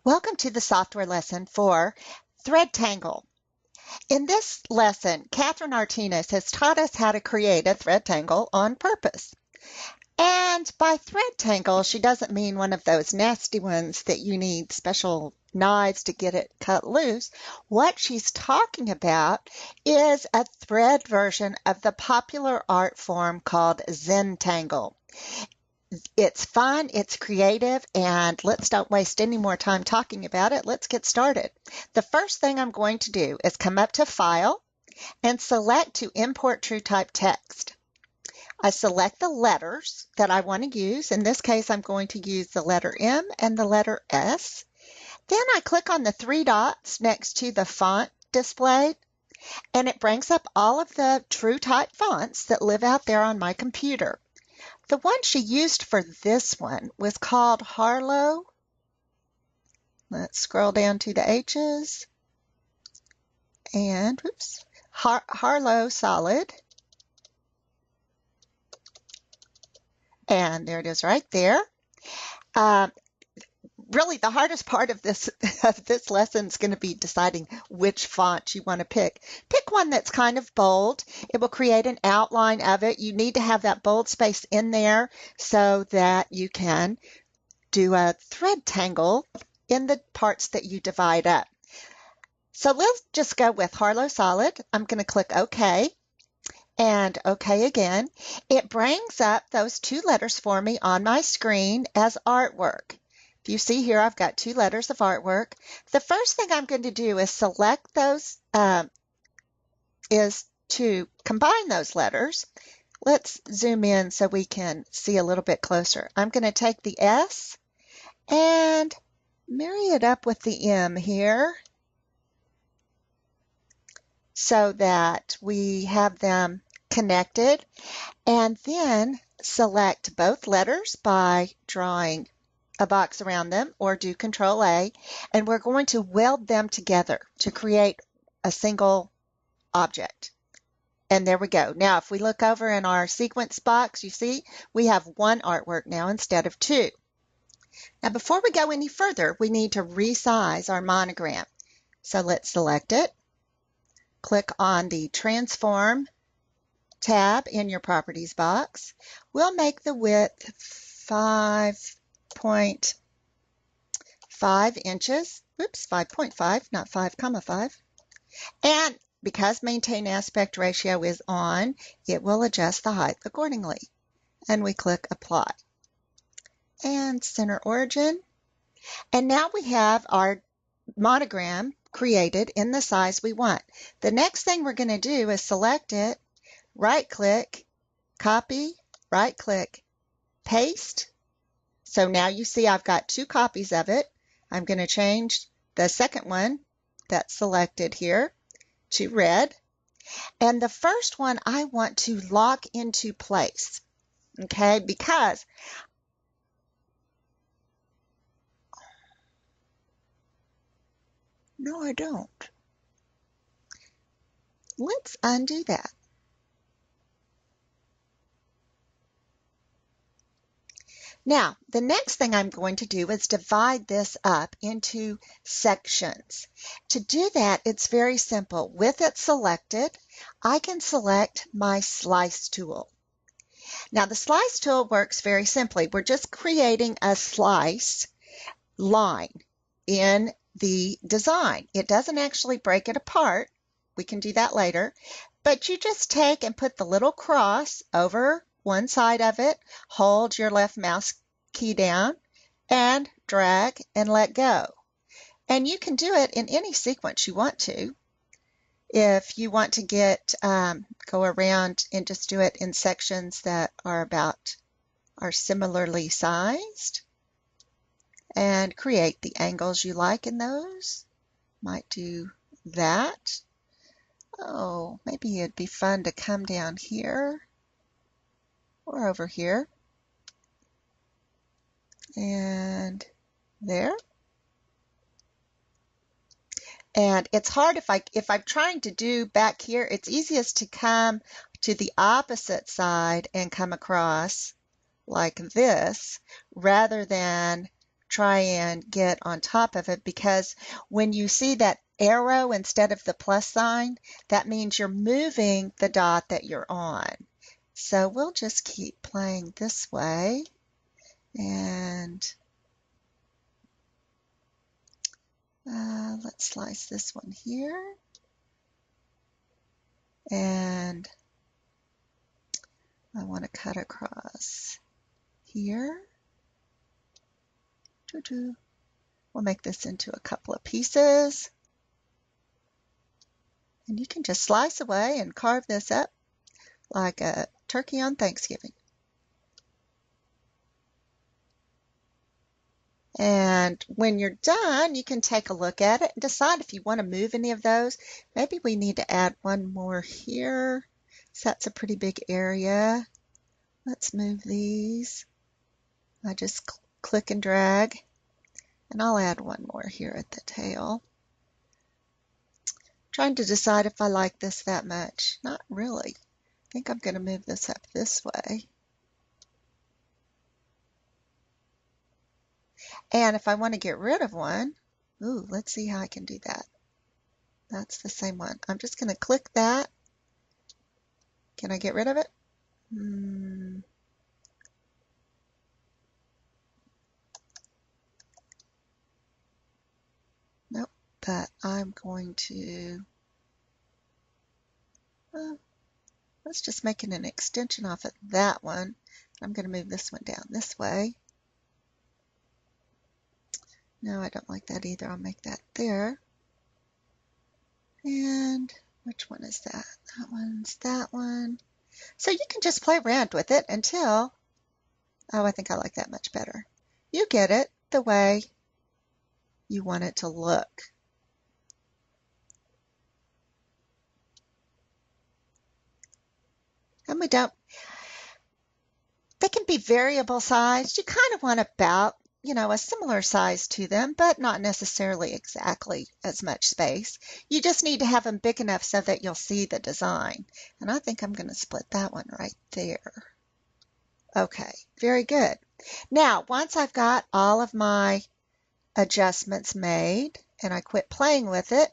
Welcome to the software lesson for Thread Tangle. In this lesson, Catherine Artinas has taught us how to create a thread tangle on purpose. And by thread tangle, she doesn't mean one of those nasty ones that you need special knives to get it cut loose. What she's talking about is a thread version of the popular art form called Zentangle. It's fun, it's creative, and let's don't waste any more time talking about it. Let's get started. The first thing I'm going to do is come up to File and select to import TrueType text. I select the letters that I want to use. In this case, I'm going to use the letter M and the letter S. Then I click on the three dots next to the font displayed, and it brings up all of the TrueType fonts that live out there on my computer. The one she used for this one was called Harlow. Let's scroll down to the H's. And, whoops, Harlow Solid. And there it is right there. Really, the hardest part of this lesson is going to be deciding which font you want to pick. Pick one that's kind of bold. It will create an outline of it. You need to have that bold space in there so that you can do a thread tangle in the parts that you divide up. So let's just go with Harlow Solid. I'm going to click OK and OK again. It brings up those two letters for me on my screen as artwork. If you see here, I've got two letters of artwork. The first thing I'm going to do is select those, is to combine those letters. Let's zoom in so we can see a little bit closer. I'm going to take the S and marry it up with the M here so that we have them connected, and then select both letters by drawing a box around them or do Control A, and we're going to weld them together to create a single object. And there we go. Now, if we look over in our sequence box, you see we have one artwork now instead of two. Now, before we go any further, we need to resize our monogram. So let's select it. Click on the Transform tab in your Properties box. We'll make the width 5.5 inches. Oops, 5.5, not 5,5. And because Maintain Aspect Ratio is on, it will adjust the height accordingly. And we click Apply. And Center Origin. And now we have our monogram created in the size we want. The next thing we're going to do is select it, right-click, copy, right-click, paste. So now you see I've got two copies of it. I'm going to change the second one that's selected here to red. And the first one I want to lock into place, okay, because no, I don't. Let's undo that. Now, the next thing I'm going to do is divide this up into sections. To do that, it's very simple. With it selected, I can select my Slice tool. Now, the Slice tool works very simply. We're just creating a slice line in the design. It doesn't actually break it apart. We can do that later. But you just take and put the little cross over one side of it, hold your left mouse key down, and drag and let go. And you can do it in any sequence you want to. If you want to go around and just do it in sections that are similarly sized, and create the angles you like in those. Might do that. Oh, maybe it'd be fun to come down here or over here. And there. And it's hard if I'm trying to do back here, it's easiest to come to the opposite side and come across like this rather than try and get on top of it, because when you see that arrow instead of the plus sign, that means you're moving the dot that you're on. So we'll just keep playing this way, and let's slice this one here, and I want to cut across here. We'll make this into a couple of pieces, and you can just slice away and carve this up like a turkey on Thanksgiving. And when you're done, you can take a look at it and decide if you want to move any of those. Maybe we need to add one more here. So that's a pretty big area. Let's move these. I just click and drag, and I'll add one more here at the tail. Trying to decide if I like this that much. Not really. I think I'm going to move this up this way. And if I want to get rid of one, let's see how I can do that. That's the same one. I'm just going to click that. Can I get rid of it? Nope, but I'm going to, let's just make it an extension off of that one. I'm going to move this one down this way. No, I don't like that either. I'll make that there. And which one is that? That one's that one. So you can just play around with it until, I think I like that much better. You get it the way you want it to look. And they can be variable sized. You kind of want about, a similar size to them, but not necessarily exactly as much space. You just need to have them big enough so that you'll see the design. And I think I'm going to split that one right there. Okay, very good. Now, once I've got all of my adjustments made and I quit playing with it,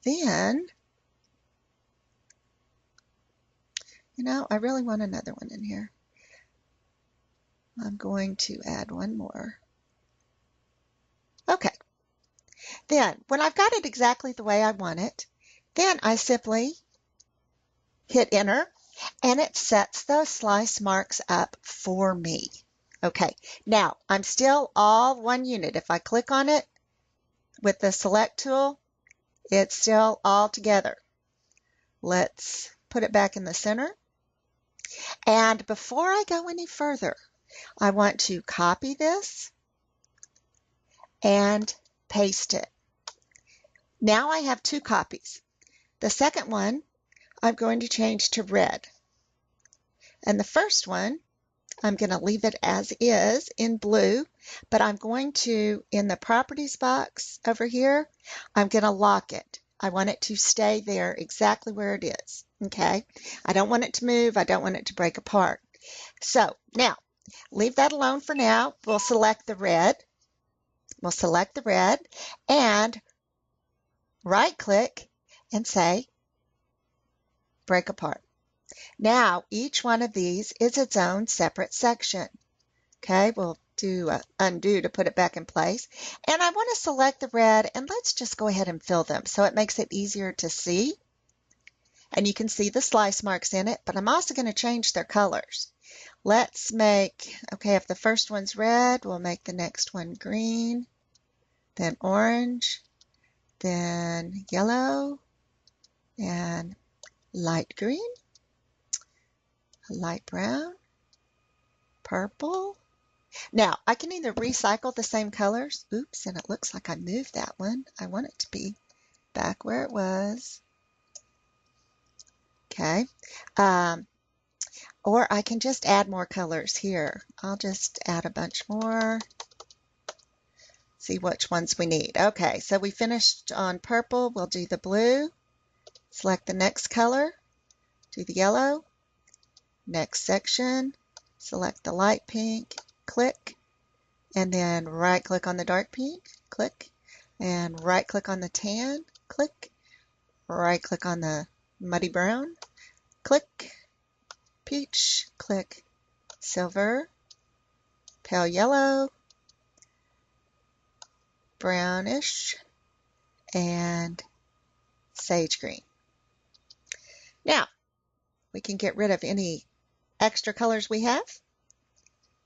then, I really want another one in here. I'm going to add one more. Okay. Then, when I've got it exactly the way I want it, then I simply hit enter, and it sets those slice marks up for me. Okay. Now, I'm still all one unit. If I click on it with the select tool, it's still all together. Let's put it back in the center. And before I go any further, I want to copy this and paste it. Now I have two copies. The second one, I'm going to change to red. And the first one, I'm going to leave it as is in blue, but I'm going to, in the properties box over here, I'm going to lock it. I want it to stay there exactly where it is. Okay? I don't want it to move. I don't want it to break apart. So now, leave that alone for now. We'll select the red. We'll select the red and right-click and say break apart. Now, each one of these is its own separate section. Okay, we'll do undo to put it back in place. And I want to select the red, and let's just go ahead and fill them so it makes it easier to see. And you can see the slice marks in it, but I'm also going to change their colors. Let's make, okay, if the first one's red, we'll make the next one green, then orange, then yellow, and light green, light brown, purple. Now, I can either recycle the same colors. Oops, and it looks like I moved that one. I want it to be back where it was. Okay. Or I can just add more colors here. I'll just add a bunch more. See which ones we need. Okay, so we finished on purple. We'll do the blue. Select the next color. Do the yellow. Next section. Select the light pink. Click. and then right click on the dark pink, click, and right click on the tan, click, right click on the muddy brown, click, peach, click, silver, pale yellow, brownish, and sage green. Now, we can get rid of any extra colors we have,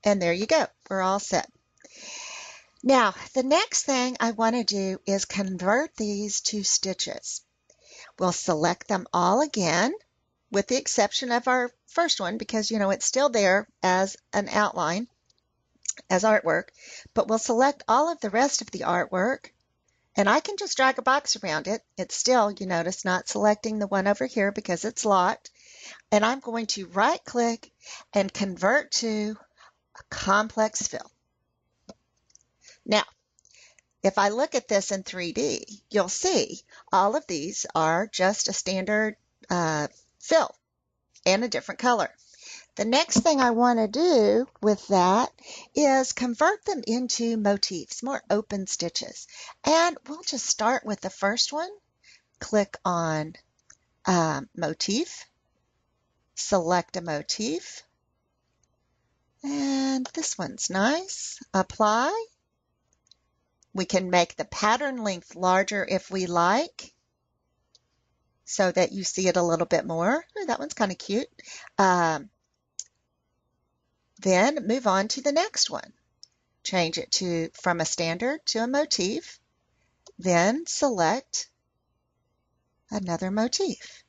and there you go. We're all set. Now, the next thing I want to do is convert these to stitches. We'll select them all again, with the exception of our first one, because, you know, it's still there as an outline, as artwork, but we'll select all of the rest of the artwork, and I can just drag a box around it. It's still, you notice, not selecting the one over here because it's locked, and I'm going to right click and convert to a complex fill. Now, if I look at this in 3D, you'll see all of these are just a standard fill and a different color. The next thing I want to do with that is convert them into motifs, more open stitches. And we'll just start with the first one. Click on motif, select a motif, and this one's nice. Apply. We can make the pattern length larger if we like, so that you see it a little bit more. Oh, that one's kind of cute. Then move on to the next one. Change it from a standard to a motif. Then select another motif.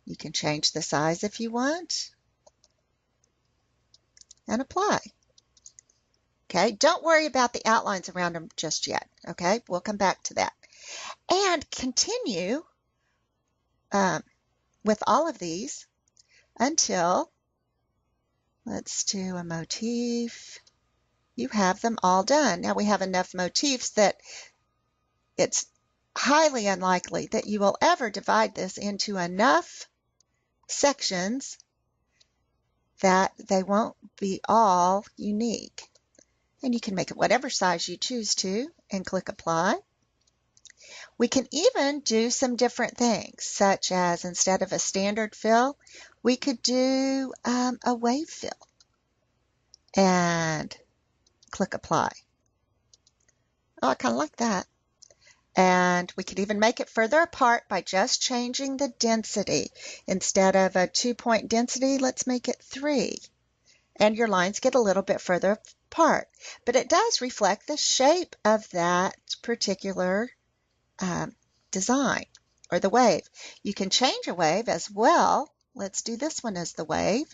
You can change the size if you want, and apply. Okay, don't worry about the outlines around them just yet. Okay, we'll come back to that. And continue with all of these until, let's do a motif. You have them all done. Now we have enough motifs that it's highly unlikely that you will ever divide this into enough sections that they won't be all unique. And you can make it whatever size you choose to and click apply. We can even do some different things, such as instead of a standard fill, we could do a wave fill and click apply. Oh, I kind of like that. And we could even make it further apart by just changing the density. Instead of a 2-point density, let's make it 3. And your lines get a little bit further apart. But it does reflect the shape of that particular design or the wave. You can change a wave as well. Let's do this one as the wave.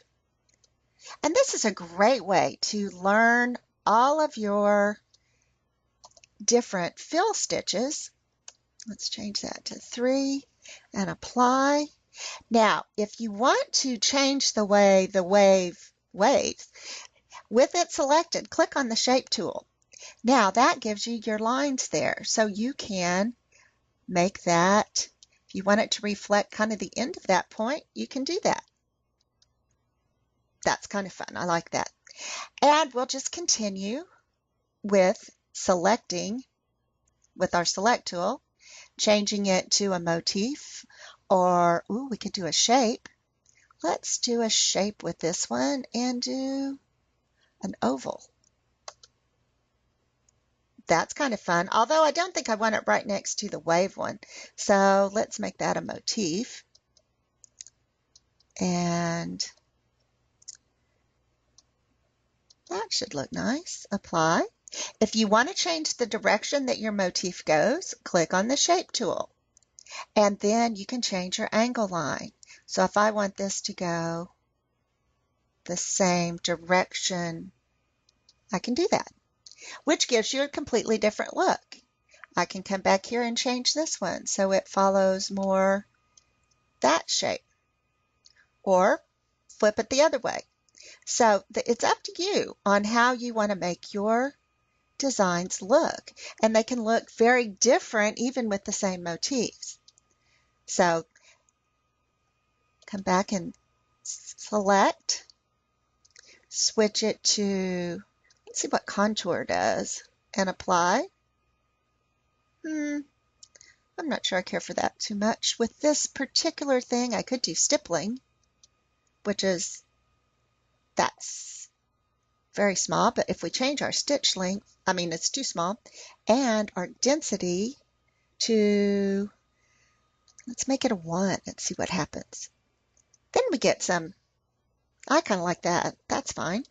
And this is a great way to learn all of your different fill stitches. Let's change that to 3 and apply. Now, if you want to change the way the wave waves, with it selected, click on the shape tool. Now that gives you your lines there, so you can make that, if you want it to reflect kind of the end of that point, you can do that. That's kind of fun. I like that. And we'll just continue with selecting with our select tool, changing it to a motif, or we could do a shape. Let's do a shape with this one and do an oval. That's kind of fun, although I don't think I want it right next to the wave one. So let's make that a motif. And that should look nice. Apply. If you want to change the direction that your motif goes, click on the shape tool. And then you can change your angle line. So if I want this to go the same direction, I can do that, which gives you a completely different look. I can come back here and change this one so it follows more that shape, or flip it the other way. So it's up to you on how you want to make your designs look, and they can look very different even with the same motifs. So come back and select, switch it to, Let's see what contour does. And apply. I'm not sure I care for that too much. With this particular thing, I could do stippling, which is, that's very small, but if we change our stitch length, I mean, it's too small, and our density to, let's make it a 1 and see what happens. Then we get some, I kind of like that. That's fine.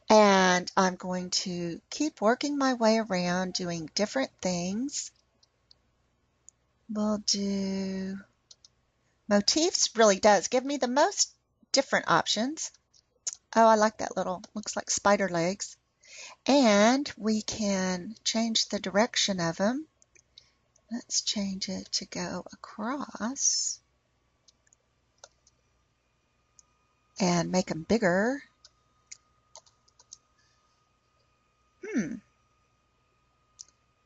And I'm going to keep working my way around doing different things. We'll do motifs. Really does give me the most different options. Oh, I like that little, looks like spider legs. And we can change the direction of them. Let's change it to go across and make them bigger.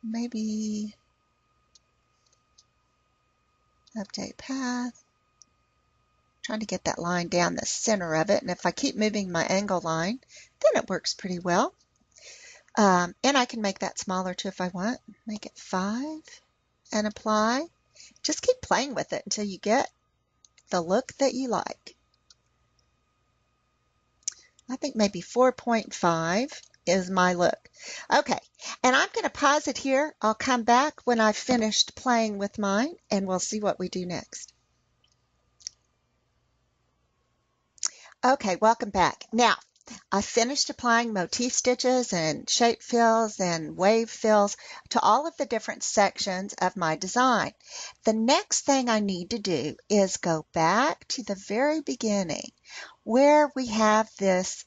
Maybe update path. Trying to get that line down the center of it, and if I keep moving my angle line, then it works pretty well. And I can make that smaller too if I want. Make it 5 and apply. Just keep playing with it until you get the look that you like. I think maybe 4.5 is my look. Okay, and I'm going to pause it here. I'll come back when I've finished playing with mine, and we'll see what we do next. Okay, welcome back. Now, I finished applying motif stitches and shape fills and wave fills to all of the different sections of my design. The next thing I need to do is go back to the very beginning where we have this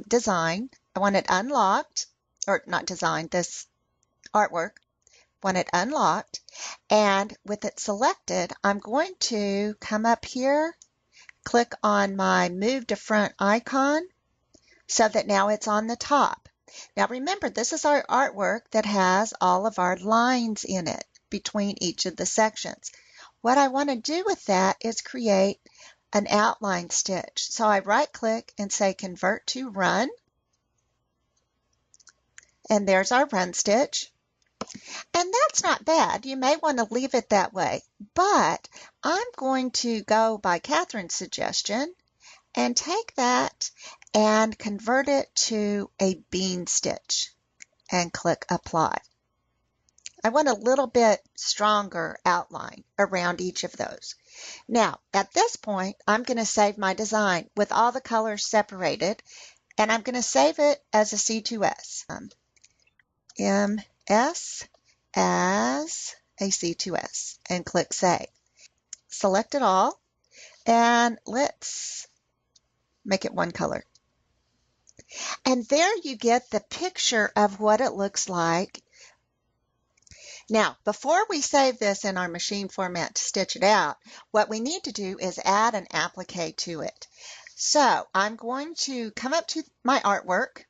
design. I want it unlocked, or not design, this artwork. I want it unlocked, and with it selected, I'm going to come up here, click on my move to front icon so that now it's on the top. Now remember, this is our artwork that has all of our lines in it between each of the sections. What I want to do with that is create an outline stitch. So I right click and say convert to run. And there's our run stitch. And that's not bad. You may want to leave it that way. But I'm going to go by Catherine's suggestion and take that and convert it to a bean stitch and click apply. I want a little bit stronger outline around each of those. Now, at this point, I'm going to save my design with all the colors separated, and I'm going to save it as a C2S. MS as a C2S and click save. Select it all, and let's make it one color. And there you get the picture of what it looks like. Now, before we save this in our machine format to stitch it out, what we need to do is add an applique to it. So I'm going to come up to my artwork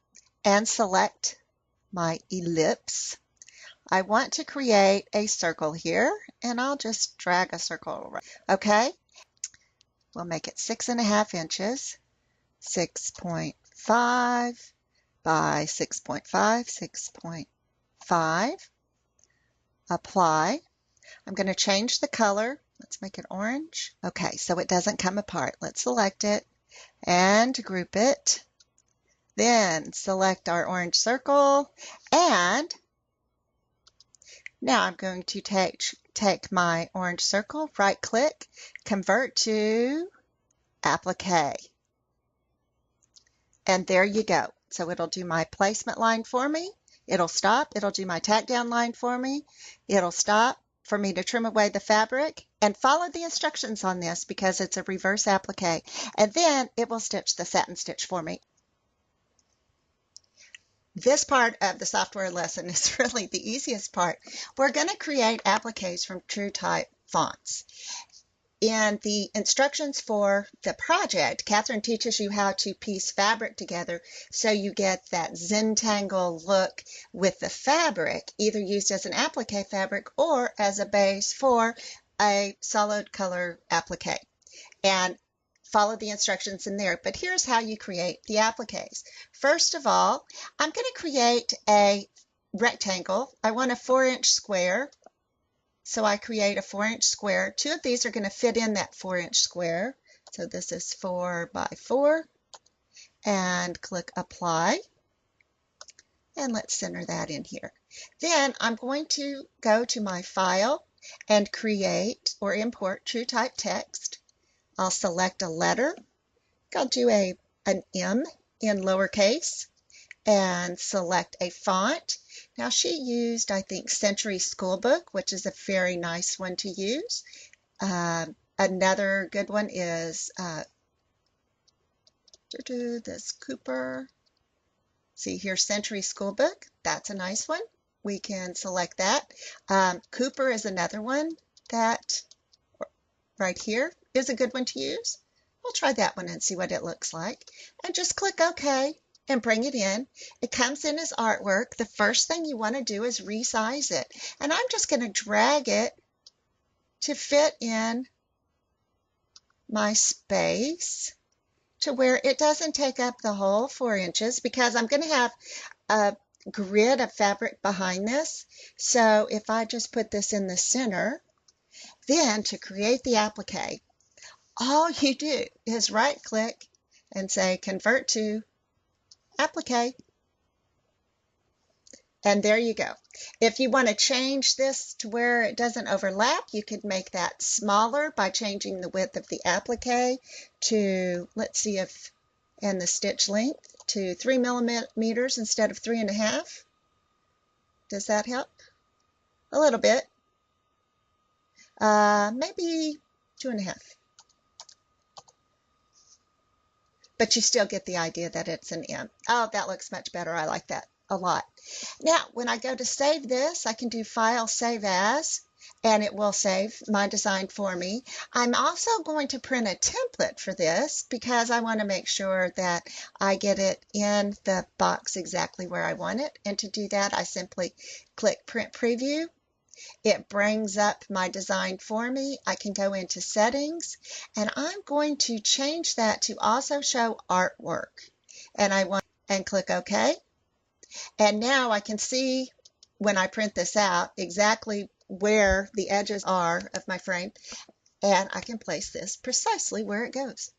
and select my ellipse. I want to create a circle here, and I'll just drag a circle around. Okay, we'll make it 6.5 inches, 6.5 by 6.5, 6.5. Apply. I'm going to change the color. Let's make it orange. Okay, so it doesn't come apart. Let's select it and group it. Then select our orange circle, and now I'm going to take my orange circle, right click, convert to applique. And there you go. So it'll do my placement line for me. It'll stop. It'll do my tack down line for me. It'll stop for me to trim away the fabric, and follow the instructions on this because it's a reverse applique. And then it will stitch the satin stitch for me. This part of the software lesson is really the easiest part. We're going to create appliques from TrueType fonts. In the instructions for the project, Catherine teaches you how to piece fabric together so you get that Zentangle look with the fabric, either used as an applique fabric or as a base for a solid color applique. And follow the instructions in there. But here's how you create the appliques. First of all, I'm going to create a rectangle. I want a 4-inch square. So I create a 4-inch square. Two of these are going to fit in that 4-inch square. So this is 4 by 4. And click Apply. And let's center that in here. Then I'm going to go to my file and create or import TrueType text. I'll select a letter. I'll do an M in lowercase and select a font. Now she used, I think, Century Schoolbook, which is a very nice one to use. Another good one is this Cooper. See here, Century Schoolbook. That's a nice one. We can select that. Cooper is another one that right here is a good one to use. We'll try that one and see what it looks like. And just click OK and bring it in. It comes in as artwork. The first thing you want to do is resize it. And I'm just going to drag it to fit in my space to where it doesn't take up the whole 4 inches, because I'm going to have a grid of fabric behind this. So if I just put this in the center, then to create the applique, all you do is right click and say convert to applique. And there you go. If you want to change this to where it doesn't overlap, you could make that smaller by changing the width of the applique to, let's see if, and the stitch length to 3 millimeters instead of 3.5. Does that help? A little bit. Maybe 2.5. But you still get the idea that it's an M. Oh, that looks much better. I like that a lot. Now, when I go to save this, I can do File, Save As, and it will save my design for me. I'm also going to print a template for this because I want to make sure that I get it in the box exactly where I want it. And to do that, I simply click Print Preview. It brings up my design for me. I can go into Settings, and I'm going to change that to also show artwork. And click OK. And now I can see when I print this out exactly where the edges are of my frame, and I can place this precisely where it goes.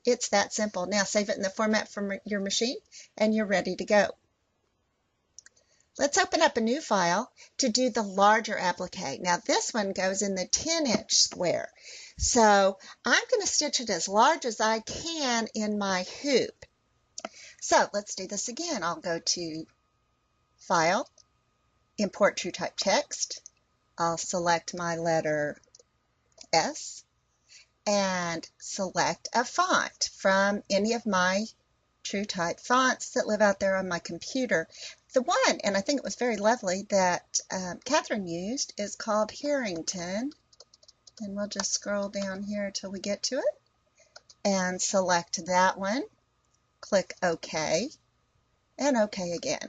It's that simple. Now save it in the format from your machine, and you're ready to go. Let's open up a new file to do the larger applique. Now this one goes in the 10-inch square. So I'm going to stitch it as large as I can in my hoop. So let's do this again. I'll go to File, Import TrueType Text. I'll select my letter S and select a font from any of my TrueType fonts that live out there on my computer. The one, and I think it was very lovely, that Catherine used is called Harrington. And we'll just scroll down here till we get to it and select that one. Click OK and OK again.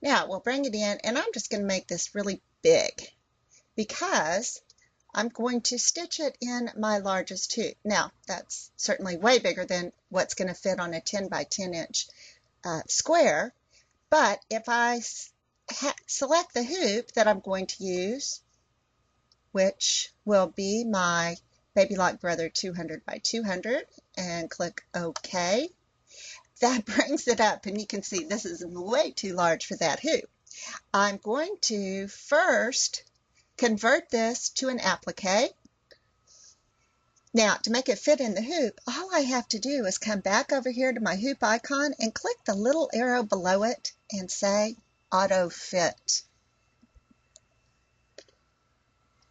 Now we'll bring it in, and I'm just going to make this really big because I'm going to stitch it in my largest hoop. Now that's certainly way bigger than what's going to fit on a 10 by 10 inch square, but if I select the hoop that I'm going to use, which will be my Baby Lock Brother 200 by 200, and click OK, that brings it up, and you can see this is way too large for that hoop. I'm going to first convert this to an applique. Now, to make it fit in the hoop, all I have to do is come back over here to my hoop icon and click the little arrow below it and say Auto Fit.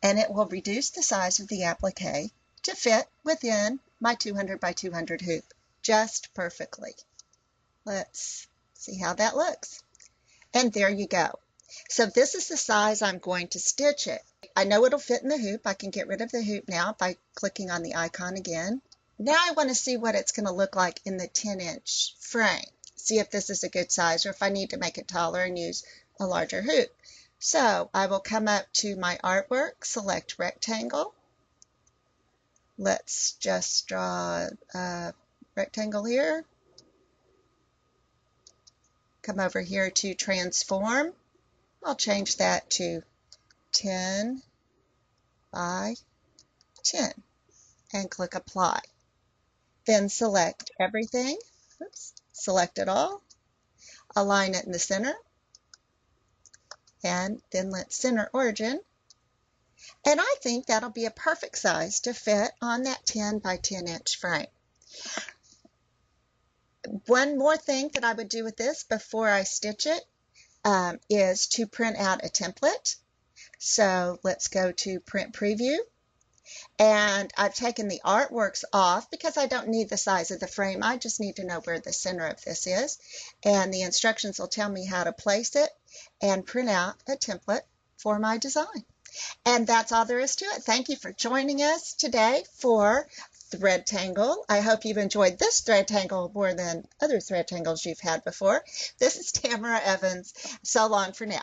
And it will reduce the size of the applique to fit within my 200 by 200 hoop just perfectly. Let's see how that looks. And there you go. So this is the size I'm going to stitch it. I know it'll fit in the hoop. I can get rid of the hoop now by clicking on the icon again. Now I want to see what it's going to look like in the 10-inch frame. See if this is a good size or if I need to make it taller and use a larger hoop. So I will come up to my artwork, select Rectangle, Let's just draw a rectangle here. Come over here to transform. I'll change that to 10 by 10 and click apply. Then select everything. Oops, select it all. Align it in the center. And then let's center origin. And I think that'll be a perfect size to fit on that 10 by 10 inch frame. One more thing that I would do with this before I stitch it is to print out a template. So let's go to print preview. And I've taken the artworks off because I don't need the size of the frame. I just need to know where the center of this is. And the instructions will tell me how to place it and print out a template for my design. And that's all there is to it. Thank you for joining us today for Thread Tangle. I hope you've enjoyed this thread tangle more than other thread tangles you've had before. This is Tamara Evans. So long for now.